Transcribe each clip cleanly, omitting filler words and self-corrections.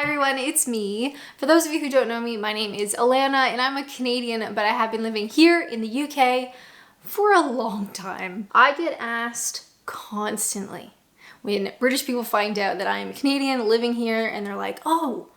Hi everyone, it's me. For those of you who don't know me, my name is Alanna and I'm a Canadian, but I have been living here in the UK for a long time. I get asked constantly when British people find out that I am a Canadian living here and they're like, oh,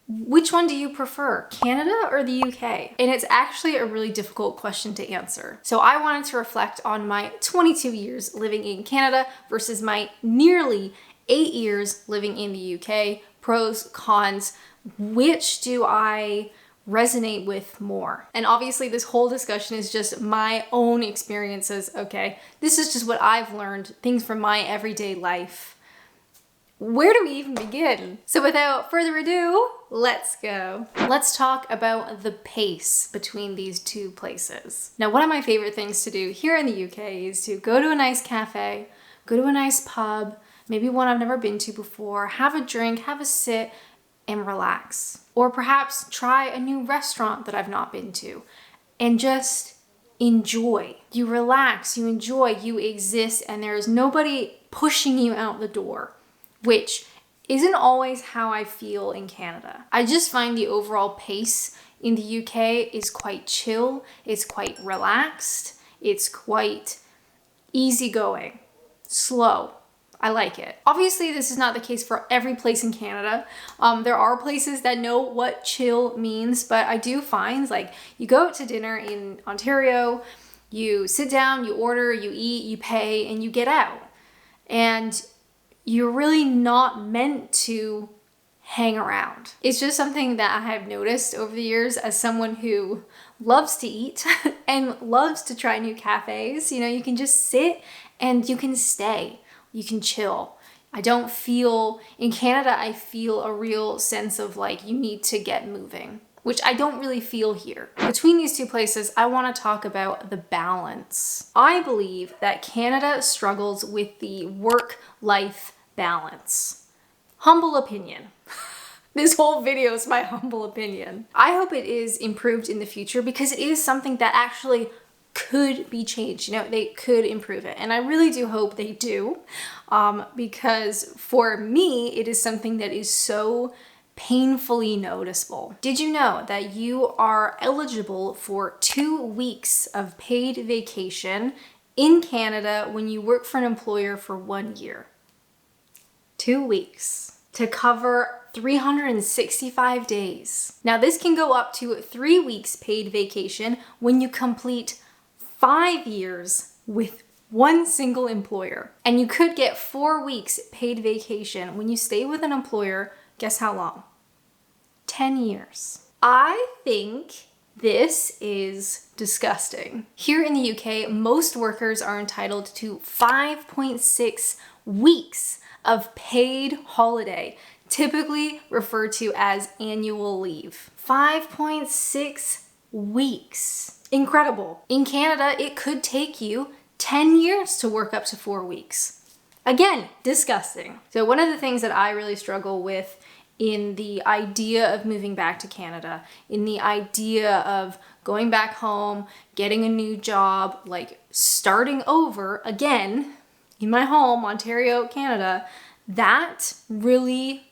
which one do you prefer, Canada or the UK? And it's actually a really difficult question to answer. So I wanted to reflect on my 22 years living in Canada versus my nearly 8 years living in the UK. Pros, cons, which do I resonate with more? And obviously this whole discussion is just my own experiences, okay? This is just what I've learned, things from my everyday life. Where do we even begin? So without further ado, let's go. Let's talk about the pace between these two places. Now, one of my favorite things to do here in the UK is to go to a nice cafe, go to a nice pub, maybe one I've never been to before, have a drink, have a sit, and relax. Or perhaps try a new restaurant that I've not been to and just enjoy. You relax, you enjoy, you exist, and there is nobody pushing you out the door, which isn't always how I feel in Canada. I just find the overall pace in the UK is quite chill, it's quite relaxed, it's quite easygoing, slow. I like it. Obviously, this is not the case for every place in Canada. There are places that know what chill means, but I do find like you go out to dinner in Ontario, you sit down, you order, you eat, you pay, and you get out. And you're really not meant to hang around. It's just something that I have noticed over the years as someone who loves to eat and loves to try new cafes. You know, you can just sit and you can stay. You can chill. I don't feel, in Canada, I feel a real sense of like you need to get moving, which I don't really feel here. Between these two places, I want to talk about the balance. I believe that Canada struggles with the work-life balance. Humble opinion. This whole video is my humble opinion. I hope it is improved in the future because it is something that actually could be changed. You know, they could improve it. And I really do hope they do because for me, it is something that is so painfully noticeable. Did you know that you are eligible for 2 weeks of paid vacation in Canada when you work for an employer for 1 year? 2 weeks to cover 365 days. Now this can go up to 3 weeks paid vacation when you complete 5 years with one single employer. And you could get 4 weeks paid vacation when you stay with an employer, guess how long? 10 years. I think this is disgusting. Here in the UK, most workers are entitled to 5.6 weeks of paid holiday, typically referred to as annual leave. 5.6 weeks. Incredible. In Canada, it could take you 10 years to work up to 4 weeks. Again, disgusting. So one of the things that I really struggle with in the idea of moving back to Canada, in the idea of going back home, getting a new job, like starting over again in my home, Ontario, Canada, that really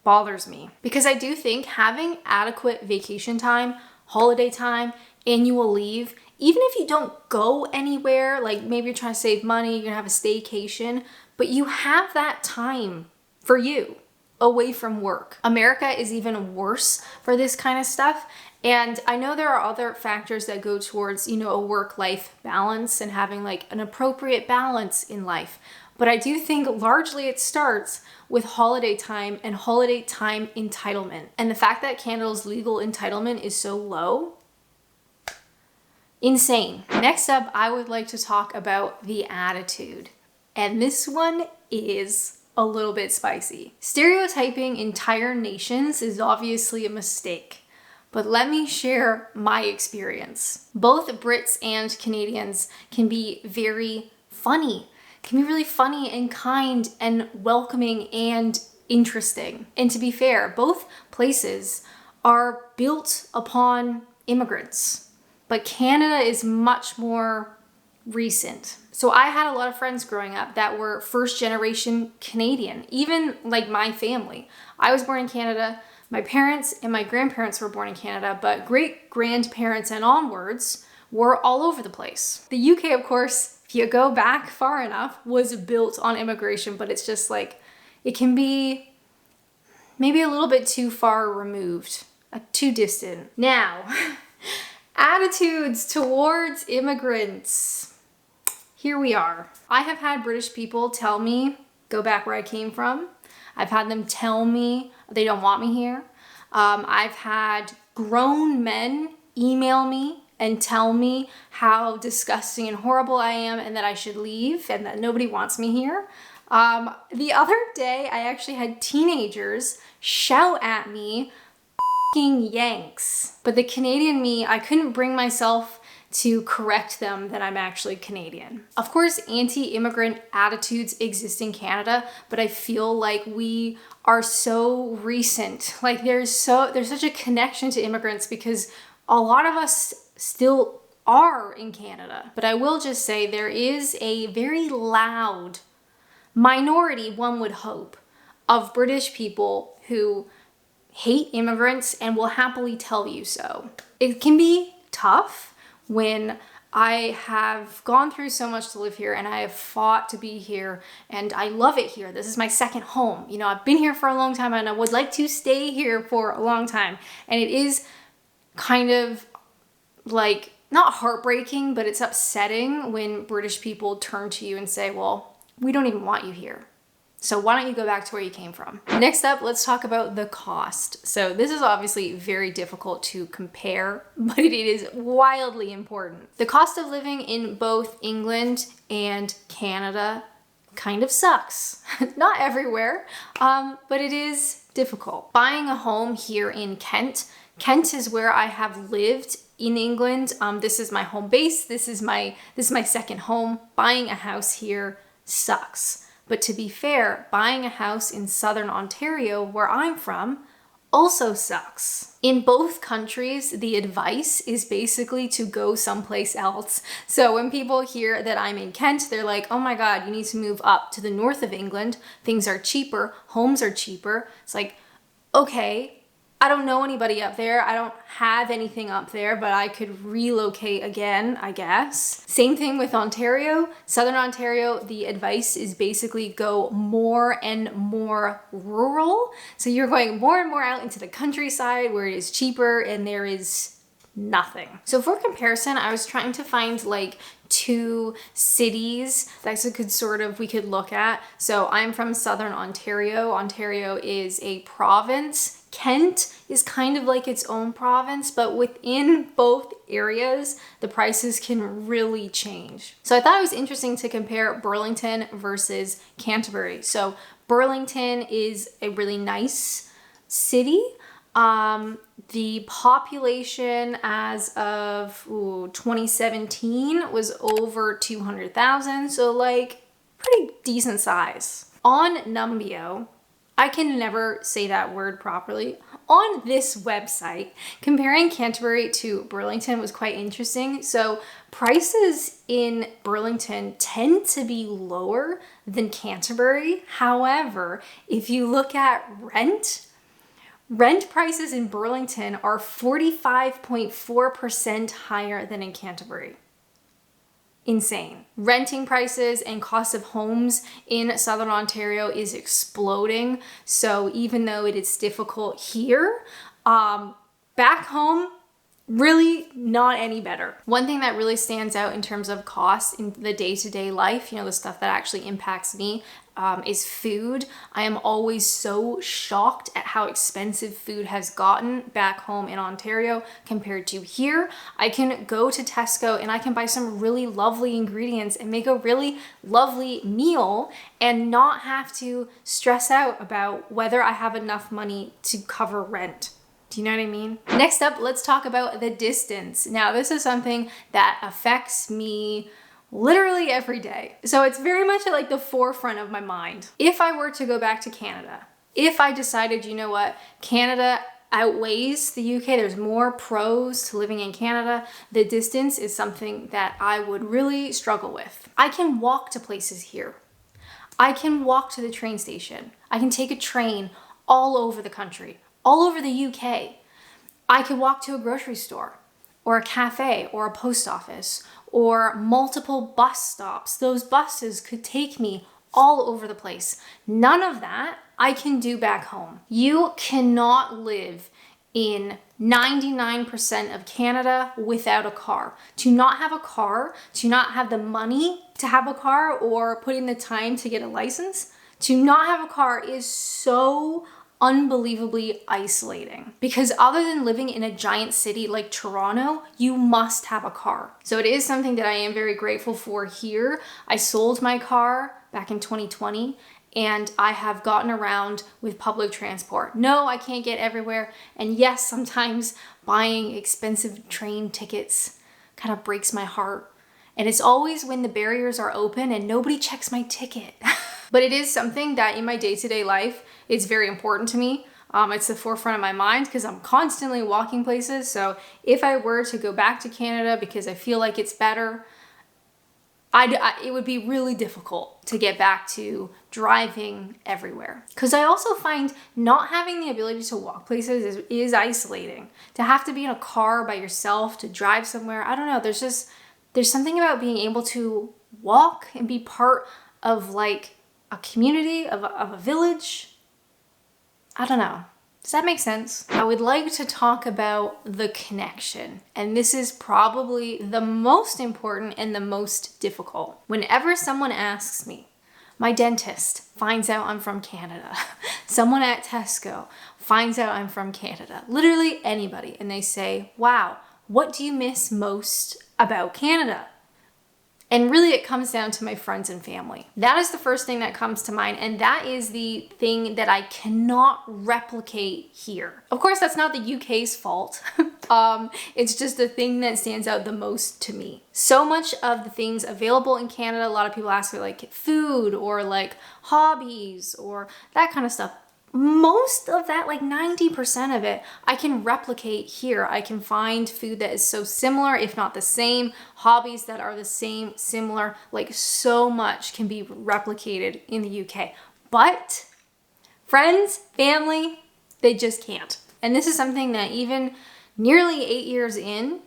bothers me. Because I do think having adequate vacation time, holiday time, annual leave, even if you don't go anywhere, like maybe you're trying to save money, you're gonna have a staycation, but you have that time for you away from work. America is even worse for this kind of stuff. And I know there are other factors that go towards, you know, a work-life balance and having like an appropriate balance in life. But I do think largely it starts with holiday time and holiday time entitlement. And the fact that Canada's legal entitlement is so low, insane. Next up, I would like to talk about the attitude. And this one is a little bit spicy. Stereotyping entire nations is obviously a mistake, but let me share my experience. Both Brits and Canadians can be very funny, can be really funny and kind and welcoming and interesting. And to be fair, both places are built upon immigrants. But Canada is much more recent. So I had a lot of friends growing up that were first generation Canadian, even like my family. I was born in Canada. My parents and my grandparents were born in Canada, but great grandparents and onwards were all over the place. The UK, of course, if you go back far enough, was built on immigration, but it's just like, it can be maybe a little bit too far removed, too distant. Now, attitudes towards immigrants. Here we are. I have had British people tell me, go back where I came from. I've had them tell me they don't want me here. I've had grown men email me and tell me how disgusting and horrible I am and that I should leave and that nobody wants me here. The other day, I actually had teenagers shout at me, "F***ing Yanks." But the Canadian me, I couldn't bring myself to correct them that I'm actually Canadian. Of course, anti-immigrant attitudes exist in Canada, but I feel like we are so recent. Like there's such a connection to immigrants because a lot of us still are in Canada. But I will just say there is a very loud minority, one would hope, of British people who hate immigrants and will happily tell you so. It can be tough when I have gone through so much to live here and I have fought to be here and I love it here. This is my second home. You know, I've been here for a long time and I would like to stay here for a long time. And it is kind of like, not heartbreaking, but it's upsetting when British people turn to you and say, well, we don't even want you here. So why don't you go back to where you came from? Next up, let's talk about the cost. So this is obviously very difficult to compare, but it is wildly important. The cost of living in both England and Canada kind of sucks. Not everywhere, but it is difficult. Buying a home here in Kent is where I have lived in England. This is my home base. This is my second home. Buying a house here sucks. But to be fair, buying a house in Southern Ontario, where I'm from, also sucks. In both countries, the advice is basically to go someplace else. So when people hear that I'm in Kent, they're like, oh my God, you need to move up to the north of England. Things are cheaper, homes are cheaper. It's like, okay, I don't know anybody up there. I don't have anything up there, but I could relocate again, I guess. Same thing with Ontario. Southern Ontario, the advice is basically go more and more rural. So you're going more and more out into the countryside where it is cheaper and there is nothing. So for comparison, I was trying to find like 2 cities that we could look at. So I'm from Southern Ontario. Ontario is a province. Kent is kind of like its own province, but within both areas, the prices can really change. So I thought it was interesting to compare Burlington versus Canterbury. So Burlington is a really nice city. The population as of 2017 was over 200,000, so like pretty decent size. On Numbeo, I can never say that word properly. On this website, comparing Canterbury to Burlington was quite interesting. So prices in Burlington tend to be lower than Canterbury. However, if you look at rent prices in Burlington are 45.4% higher than in Canterbury. Insane. Renting prices and cost of homes in Southern Ontario is exploding. So even though it is difficult here, back home, really not any better. One thing that really stands out in terms of costs in the day-to-day life, the stuff that actually impacts me, is food. I am always so shocked at how expensive food has gotten back home in Ontario compared to here. I can go to Tesco and I can buy some really lovely ingredients and make a really lovely meal and not have to stress out about whether I have enough money to cover rent. Do you know what I mean? Next up, let's talk about the distance. Now, this is something that affects me literally every day. So it's very much at like the forefront of my mind. If I were to go back to Canada, if I decided, you know what, Canada outweighs the UK. There's more pros to living in Canada. The distance is something that I would really struggle with. I can walk to places here. I can walk to the train station. I can take a train all over the country, all over the UK. I could walk to a grocery store or a cafe or a post office or multiple bus stops. Those buses could take me all over the place. None of that I can do back home. You cannot live in 99% of Canada without a car. To not have a car, to not have the money to have a car or put in the time to get a license, to not have a car is so unbelievably isolating, because other than living in a giant city like Toronto, you must have a car. So it is something that I am very grateful for here. I sold my car back in 2020 and I have gotten around with public transport. No, I can't get everywhere. And yes, sometimes buying expensive train tickets kind of breaks my heart. And it's always when the barriers are open and nobody checks my ticket. But it is something that in my day-to-day life, it's very important to me. It's the forefront of my mind because I'm constantly walking places. So if I were to go back to Canada because I feel like it's better, it would be really difficult to get back to driving everywhere. Because I also find not having the ability to walk places is isolating. To have to be in a car by yourself to drive somewhere, I don't know, there's something about being able to walk and be part of like a community, of a village. I don't know. Does that make sense? I would like to talk about the connection. And this is probably the most important and the most difficult. Whenever someone asks me, my dentist finds out I'm from Canada, someone at Tesco finds out I'm from Canada, literally anybody, and they say, wow, what do you miss most about Canada? And really it comes down to my friends and family. That is the first thing that comes to mind, and that is the thing that I cannot replicate here. Of course, that's not the UK's fault. It's just the thing that stands out the most to me. So much of the things available in Canada, a lot of people ask for like food or like hobbies or that kind of stuff. Most of that, like 90% of it, I can replicate here. I can find food that is so similar, if not the same, hobbies that are the same, similar, like so much can be replicated in the UK. But friends, family, they just can't. And this is something that even nearly 8 years in,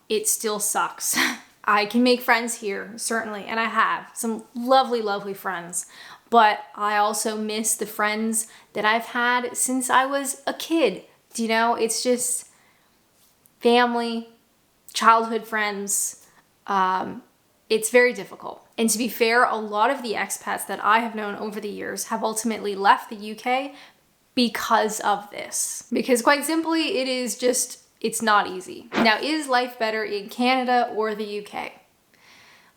it still sucks. I can make friends here, certainly, and I have some lovely, lovely friends. But I also miss the friends that I've had since I was a kid. You know, it's just family, childhood friends. It's very difficult. And to be fair, a lot of the expats that I have known over the years have ultimately left the UK because of this. Because quite simply, it's not easy. Now, is life better in Canada or the UK?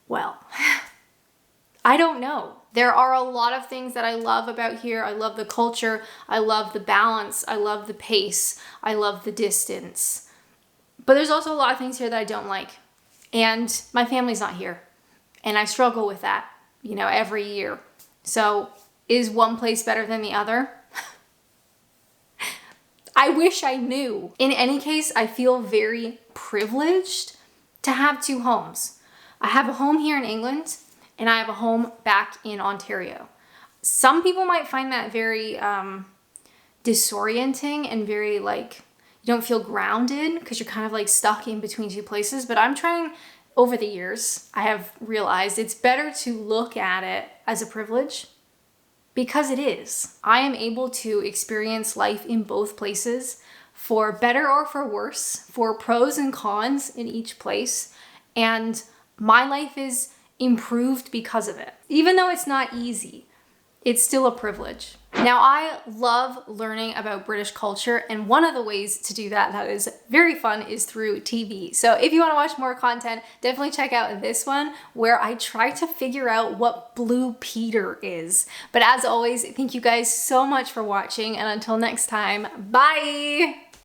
Well, I don't know. There are a lot of things that I love about here. I love the culture. I love the balance. I love the pace. I love the distance. But there's also a lot of things here that I don't like. And my family's not here. And I struggle with that, you know, every year. So is one place better than the other? I wish I knew. In any case, I feel very privileged to have two homes. I have a home here in England, and I have a home back in Ontario. Some people might find that very disorienting and very like, you don't feel grounded because you're kind of like stuck in between two places. But I'm trying, over the years, I have realized it's better to look at it as a privilege because it is. I am able to experience life in both places for better or for worse, for pros and cons in each place. And my life is improved because of it. Even though it's not easy, it's still a privilege. Now, I love learning about British culture, and one of the ways to do that is very fun is through TV. So if you want to watch more content, definitely check out this one where I try to figure out what Blue Peter is. But as always, thank you guys so much for watching, and until next time, bye!